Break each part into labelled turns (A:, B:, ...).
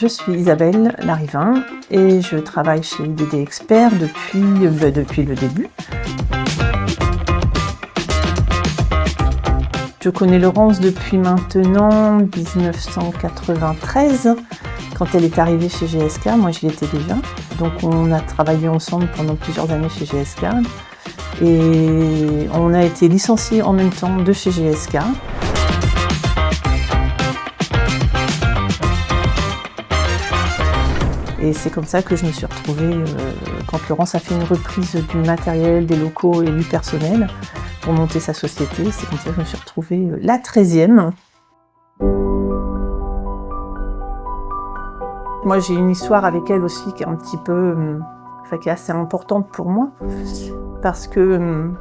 A: Je suis Isabelle Larivin et je travaille chez DD Expert depuis le début. Je connais Laurence depuis maintenant 1993, quand elle est arrivée chez GSK. Moi, j'y étais déjà. Donc, on a travaillé ensemble pendant plusieurs années chez GSK. Et on a été licenciés en même temps de chez GSK. Et c'est comme ça que je me suis retrouvée, quand Laurence a fait une reprise du matériel, des locaux et du personnel pour monter sa société. C'est comme ça que je me suis retrouvée la 13e. Moi, j'ai une histoire avec elle aussi qui est un petit peu, qui est assez importante pour moi. Parce que,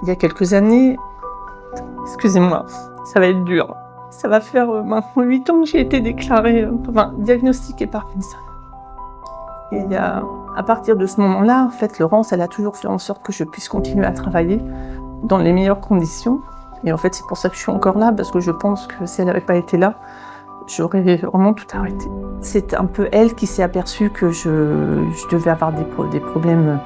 A: il y a quelques années, excusez-moi, ça va être dur. Ça va faire maintenant 8 ans que j'ai été déclarée, diagnostiquée Parkinson. Et à partir de ce moment-là, en fait, Laurence, elle a toujours fait en sorte que je puisse continuer à travailler dans les meilleures conditions. Et en fait, c'est pour ça que je suis encore là, parce que je pense que si elle n'avait pas été là, j'aurais vraiment tout arrêté. C'est un peu elle qui s'est aperçue que je devais avoir des problèmes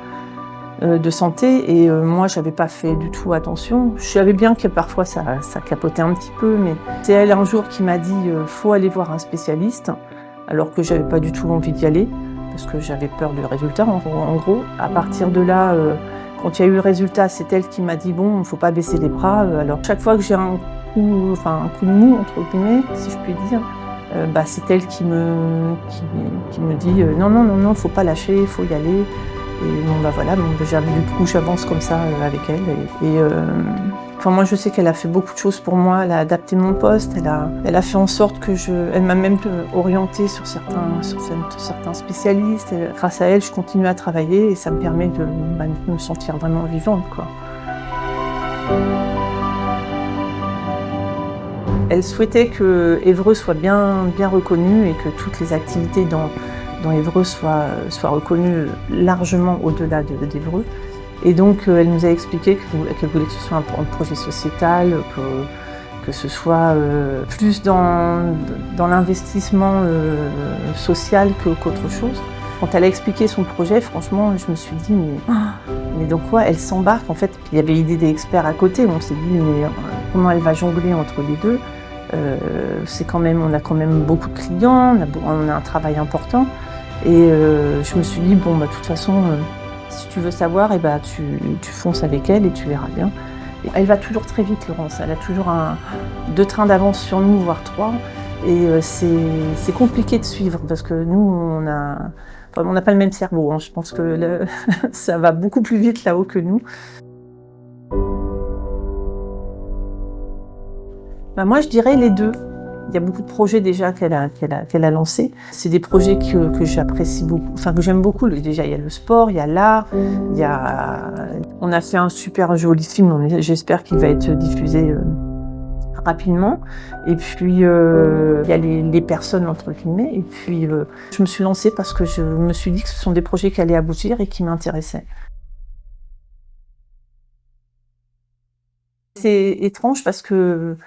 A: de santé, et moi, j'avais pas fait du tout attention. Je savais bien que parfois ça capotait un petit peu, mais c'est elle un jour qui m'a dit faut aller voir un spécialiste, alors que j'avais pas du tout envie d'y aller. Parce que j'avais peur du résultat, en gros. À partir de là, quand il y a eu le résultat, c'est elle qui m'a dit « bon, il ne faut pas baisser les bras ». Alors chaque fois que j'ai un coup de mou, entre guillemets, si je puis dire, c'est elle qui me dit « non, il ne faut pas lâcher, il faut y aller ». Et du coup, j'avance comme ça avec elle. Moi, je sais qu'elle a fait beaucoup de choses pour moi. Elle a adapté mon poste, elle a fait en sorte que elle m'a même orientée sur certains spécialistes. Et grâce à elle, je continue à travailler et ça me permet de me sentir vraiment vivante, quoi. Elle souhaitait que Évreux soit bien reconnu et que toutes les activités dans Évreux soient reconnues largement au-delà d'Évreux. Et donc, elle nous a expliqué qu'elle voulait que ce soit un projet sociétal, que ce soit plus dans l'investissement social qu'autre chose. Quand elle a expliqué son projet, franchement, je me suis dit, mais dans quoi elle s'embarque? En fait, il y avait l'idée des experts à côté. On s'est dit, mais comment elle va jongler entre les deux? On a quand même beaucoup de clients, on a un travail important. Et je me suis dit, de toute façon, si tu veux savoir, tu fonces avec elle et tu verras bien. Et elle va toujours très vite, Laurence. Elle a toujours 2 trains d'avance sur nous, voire 3. Et c'est compliqué de suivre parce que nous, on n'a pas le même cerveau. Hein. Je pense que ça va beaucoup plus vite là-haut que nous. Moi, je dirais les deux. Il y a beaucoup de projets déjà qu'elle a lancés. C'est des projets que j'apprécie beaucoup, que j'aime beaucoup. Déjà, il y a le sport, il y a l'art, on a fait un super joli film. J'espère qu'il va être diffusé rapidement. Et puis, il y a les personnes, entre guillemets. Et puis, je me suis lancée parce que je me suis dit que ce sont des projets qui allaient aboutir et qui m'intéressaient. C'est étrange parce que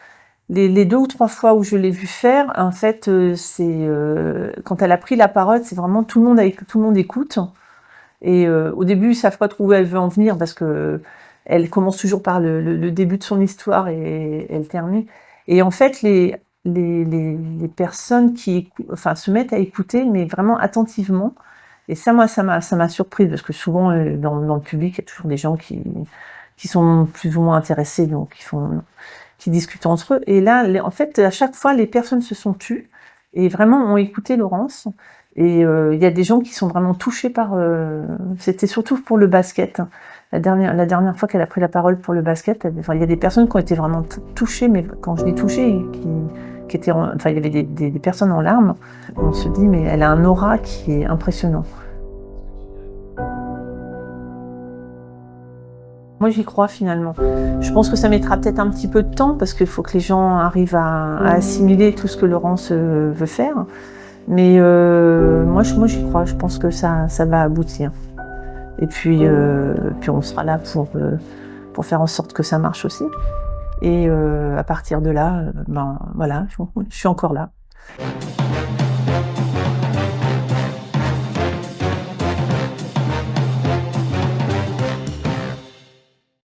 A: les 2 ou 3 fois où je l'ai vue faire, en fait, quand elle a pris la parole, c'est vraiment tout le monde écoute. Et au début, ils savent pas trop où elle veut en venir parce que elle commence toujours par le début de son histoire et elle termine. Et en fait, les personnes qui se mettent à écouter, mais vraiment attentivement. Et ça, moi, ça m'a surprise parce que souvent, dans le public, il y a toujours des gens qui sont plus ou moins intéressés, donc qui discutent entre eux. Et là, en fait, à chaque fois, les personnes se sont tues et vraiment ont écouté Laurence. Et il y a des gens qui sont vraiment touchés par... C'était surtout pour le basket. La dernière fois qu'elle a pris la parole pour le basket, il y a des personnes qui ont été vraiment touchées, mais quand je dis touchées, il y avait des personnes en larmes. On se dit, mais elle a un aura qui est impressionnant. Moi, j'y crois finalement. Je pense que ça mettra peut-être un petit peu de temps parce qu'il faut que les gens arrivent à assimiler tout ce que Laurence veut faire. Mais moi, j'y crois. Je pense que ça va aboutir. Et puis on sera là pour faire en sorte que ça marche aussi. Et à partir de là, je suis encore là.